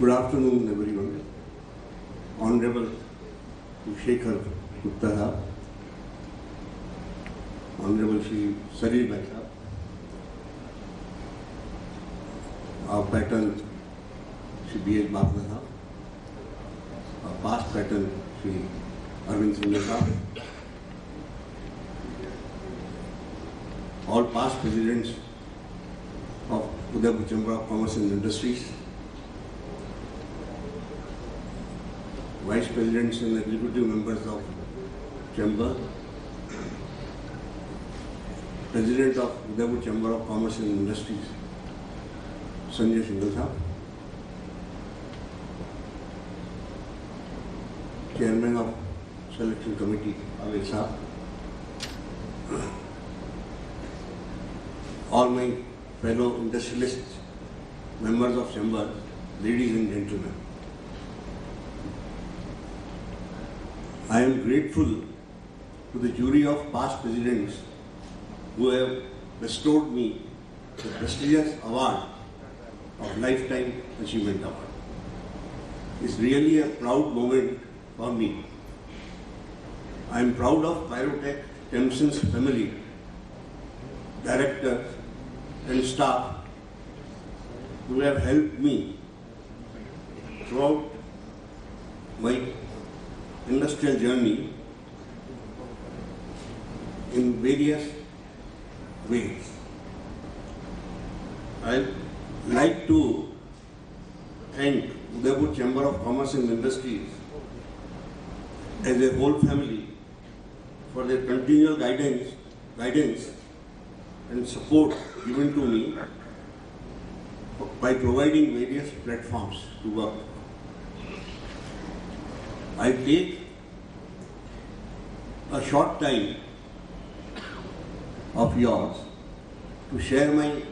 Good afternoon, everyone. Honorable Shekhar Gupta, Honorable Shri Sarir Bhai Sahab, our patron Shri B.H. Bhavna Sahab, our past patron Shri Arvind Singh Sahab, all past presidents of Udaipur Chamber of Commerce and Industries, vice presidents and executive members of Chamber, president of Udaipur Chamber of Commerce and Industries, Sanjay Singhal Sahab, chairman of selection committee, Aved Sahab, all my fellow industrialists, members of Chamber, ladies and gentlemen. I am grateful to the jury of past presidents who have bestowed me the prestigious award of Lifetime Achievement Award. It's really a proud moment for me. I am proud of Pyrotech Tempsens family, directors and staff who have helped me throughout my industrial journey in various ways. I'd like to thank Udaipur Chamber of Commerce and Industries as a whole family for their continual guidance and support given to me by providing various platforms to work. I take a short time of yours to share my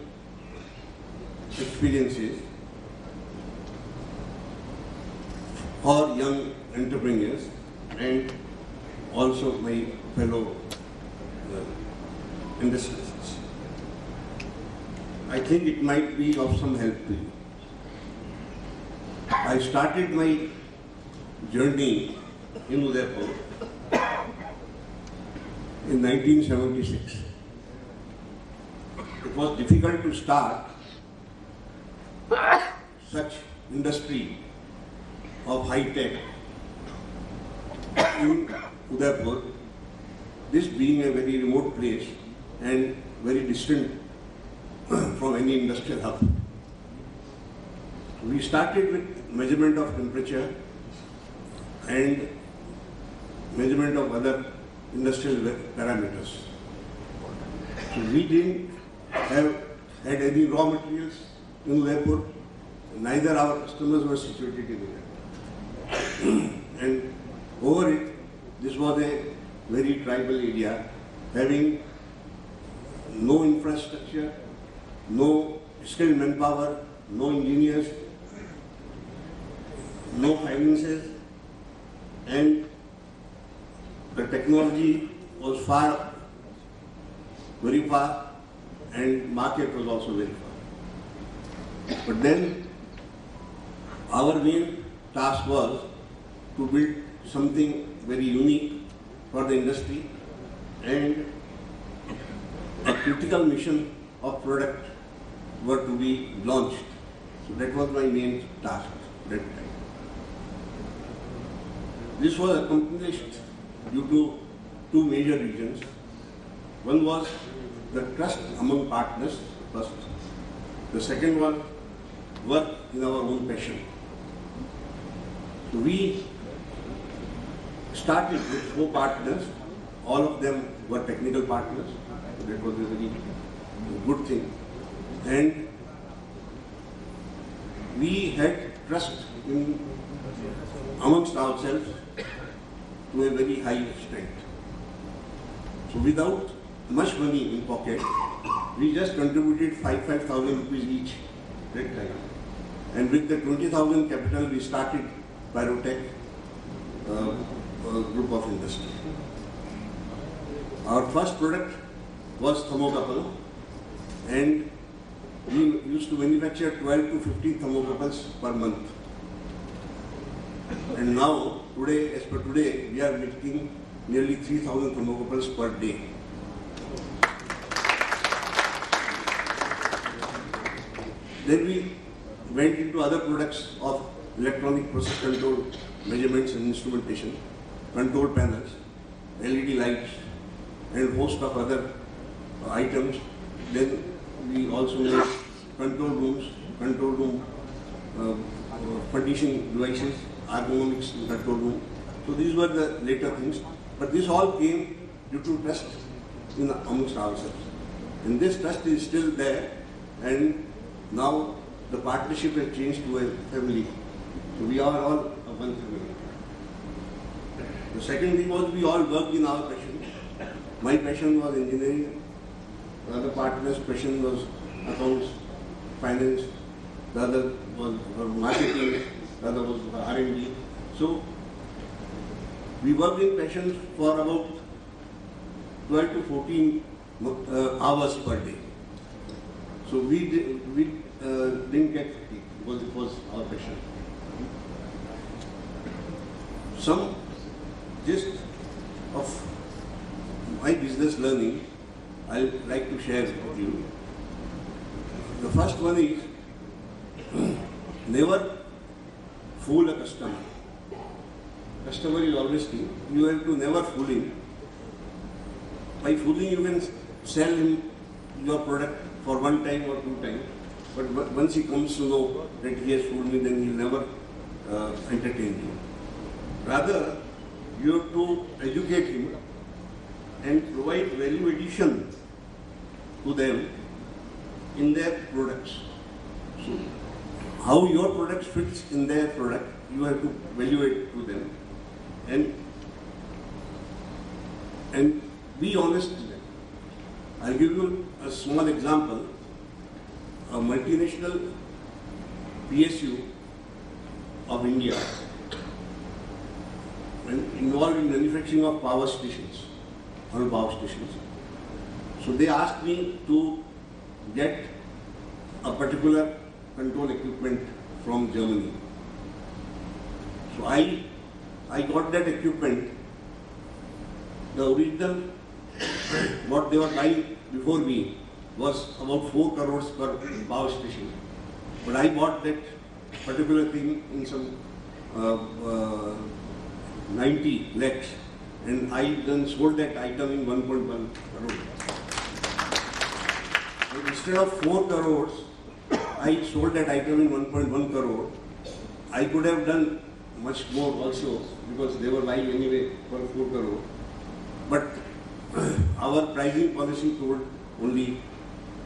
experiences for young entrepreneurs and also my fellow industrialists. I think it might be of some help to you. I started my journey in Udaipur in 1976. It was difficult to start such industry of high tech in Udaipur, this being a very remote place and very distant from any industrial hub. We started with measurement of temperature and measurement of other industrial parameters. So we didn't have had any raw materials in Udaipur, neither our customers were situated in Udaipur. And over it, this was a very tribal area, having no infrastructure, no skilled manpower, no engineers, no finances, and the technology was very far, and market was also very far. But then our main task was to build something very unique for the industry and a critical mission of product were to be launched. So that was my main task that time. This was accomplished due to two major reasons. One was the trust among partners first. The second one, work in our own passion. So we started with 4 partners. All of them were technical partners. So that was a very good thing. And we had trust amongst ourselves to a very high extent. So without much money in pocket, we just contributed 5,000 rupees each that time. And with the 20,000 capital, we started Pyrotech group of industry. Our first product was thermocouple, and we used to manufacture 12 to 15 thermocouples per month. And now, today, as per today, we are making nearly 3,000 thermocouples per day. Then we went into other products of electronic process control, measurements and instrumentation, control panels, LED lights, and host of other items. Then we also made control room partition devices, ergonomics in control room. So these were the later things. But this all came due to trust amongst ourselves. And this trust is still there, and now the partnership has changed to a family. So we are all a one family. The second thing was we all worked in our passion. My passion was engineering. The other partner's passion was accounts, finance. The other was marketing. The other was R&D. So we worked in passion for about 12 to 14 hours per day. So we didn't get fatigued because it was our passion. Some gist of my business learning I would like to share with you. The first one is never fool a customer. Customer is always king. You have to never fool him. By fooling, you can sell him your product for one time or two times. But once he comes to know that he has fooled me, then he'll never entertain you. Rather, you have to educate him and provide value addition to them in their products. So, how your product fits in their product, you have to evaluate to them and be honest with them. I'll give you a small example. A multinational PSU of India involved in manufacturing of power stations, all power stations. So they asked me to get a particular control equipment from Germany. So I got that equipment. The original, what they were buying before me, was about 4 crores per power station. But I bought that particular thing in some 90 lakhs, and I then sold that item in 1.1 crore. So instead of 4 crores, I sold that item in 1.1 crore. I could have done much more also because they were buying anyway for 4 crore. But our pricing policy told only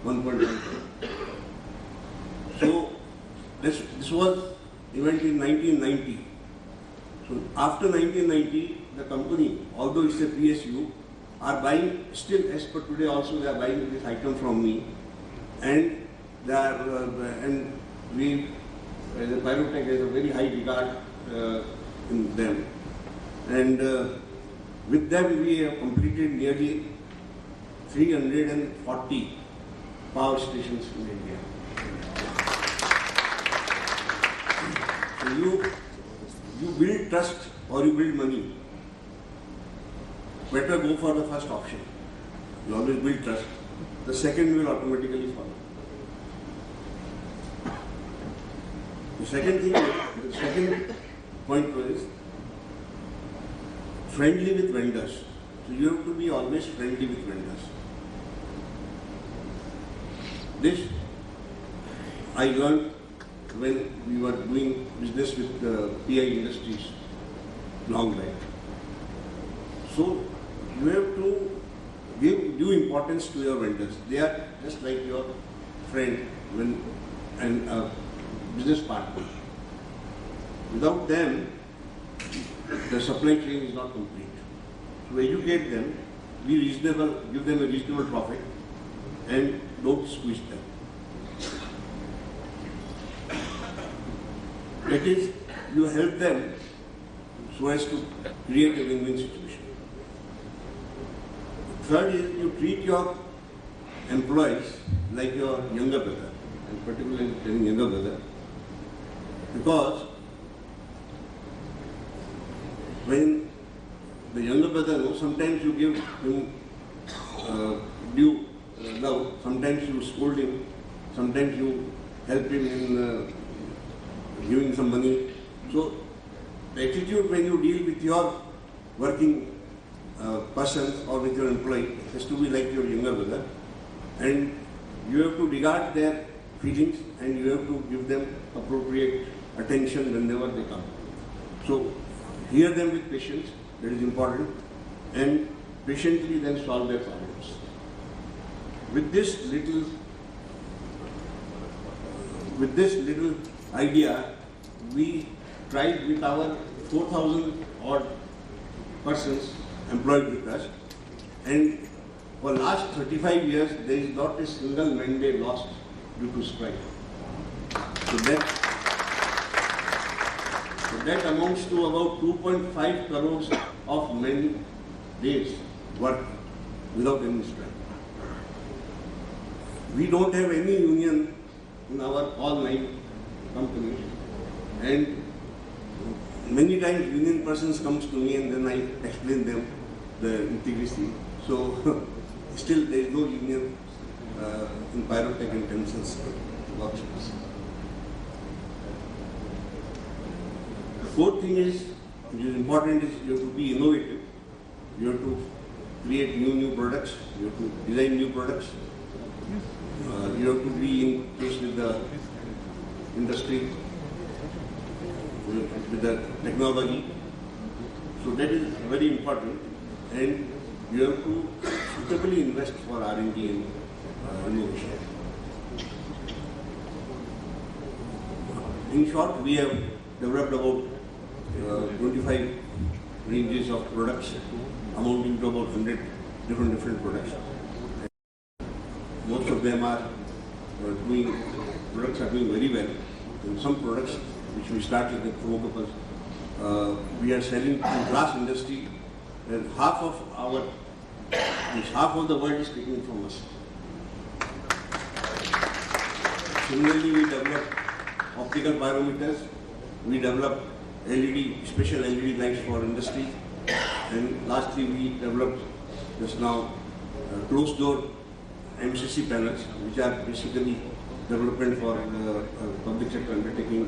1.1 crore. So this was event in 1990. So after 1990, the company, although it's a PSU, are buying still as per today also they are buying this item from me, and they are and we as a Pyrotech has a very high regard in them, and with them we have completed nearly 340 power stations in India. So you build trust or you build money. Better go for the first option. You always build trust. The second will automatically follow. The second point was friendly with vendors. So you have to be always friendly with vendors. This I learned when we were doing business with PI Industries long back. So you have to give due importance to your vendors. They are just like your friend and a business partner. Without them, the supply chain is not complete. So educate them, be reasonable, give them a reasonable profit, and don't squeeze them. That is, you help them so as to create a win-win situation. Third is you treat your employees like your younger brother, and particularly younger brother, because when the younger brother knows, sometimes you give him due love, sometimes you scold him, sometimes you help him in giving some money. So the attitude when you deal with your working persons or with your employee has to be like your younger brother, and you have to regard their feelings and you have to give them appropriate attention whenever they come. So hear them with patience, that is important, and patiently then solve their problems. With this little idea, we tried with our 4,000 odd persons employed with us, and for last 35 years there is not a single mandate lost due to strike. So that amounts to about 2.5 crores of man days work without any strike. We don't have any union in our all 9 companies, and many times union persons comes to me and then I explain them the integrity. So still there is no union in Pyrotech and Tempsens Workspace. The fourth thing is, which is important, is you have to be innovative. You have to create new products. You have to design new products. You have to be in touch with the industry, with the technology. So that is very important, and you have to suitably invest for R&D and innovation. In short, we have developed about 25 ranges of products amounting to about 100 different products. Most of them are products are doing very well. And some products which we started with thermocouples, we are selling to glass industry, and half of the world is taking from us. Similarly, we develop optical pyrometers, we develop special LED lights for industry, and lastly we developed just now closed door MCC panels, which are basically development for public sector undertaking,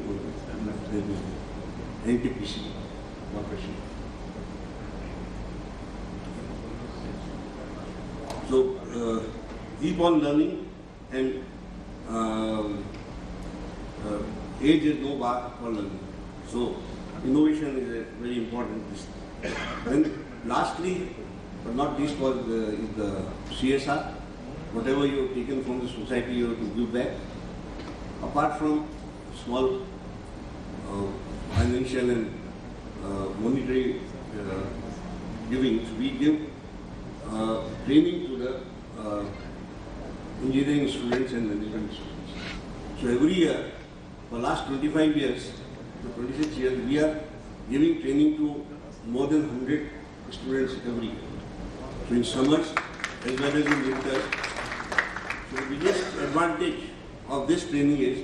NTPC corporation. So keep on learning, and age is no bar for learning. So innovation is a very important thing. Then lastly, but not least, was is the CSR. Whatever you have taken from the society, you have to give back. Apart from small financial and monetary givings, we give training to the engineering students and management students. So every year, for last 25 years, to 26 years, we are giving training to more than 100 students every year. So in summers as well as in winter. So the biggest advantage of this training is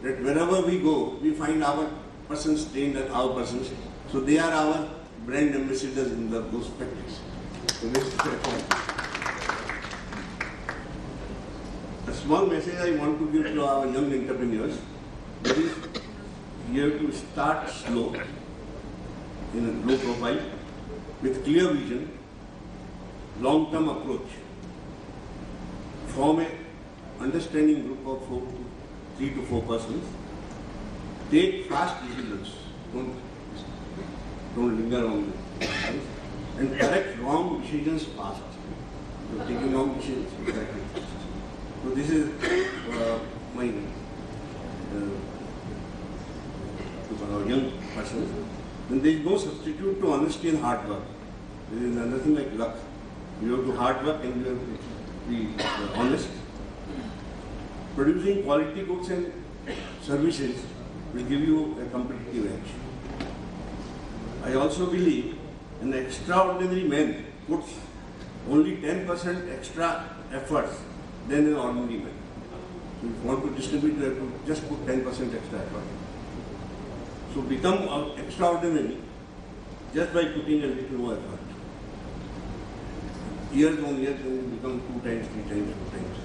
that wherever we go, we find our persons trained and our persons. So they are our brand ambassadors in those factories. So this is the point. A small message I want to give to our young entrepreneurs is you have to start slow, in a low profile, with clear vision, long-term approach. Form a understanding group of 3 to 4 persons. Take fast decisions. Don't linger on them. And correct wrong decisions fast. So taking wrong decisions, correct it fast. So this is my young persons. Then there is no substitute to honesty and hard work. There is nothing like luck. You have to hard work and you have to be honest. Producing quality goods and services will give you a competitive edge. I also believe an extraordinary man puts only 10% extra efforts than an ordinary man. So if you want to distribute, you have to just put 10% extra effort. So become extraordinary just by putting a little more effort. Years on years, when you become 2 times, 3 times, 4 times.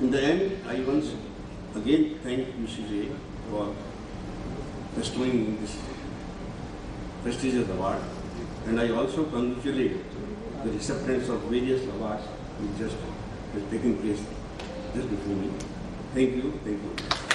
In the end, I once again thank UCCI for bestowing this prestigious award, and I also congratulate the recipients of various awards which just has taken place just before me. Thank you. Thank you.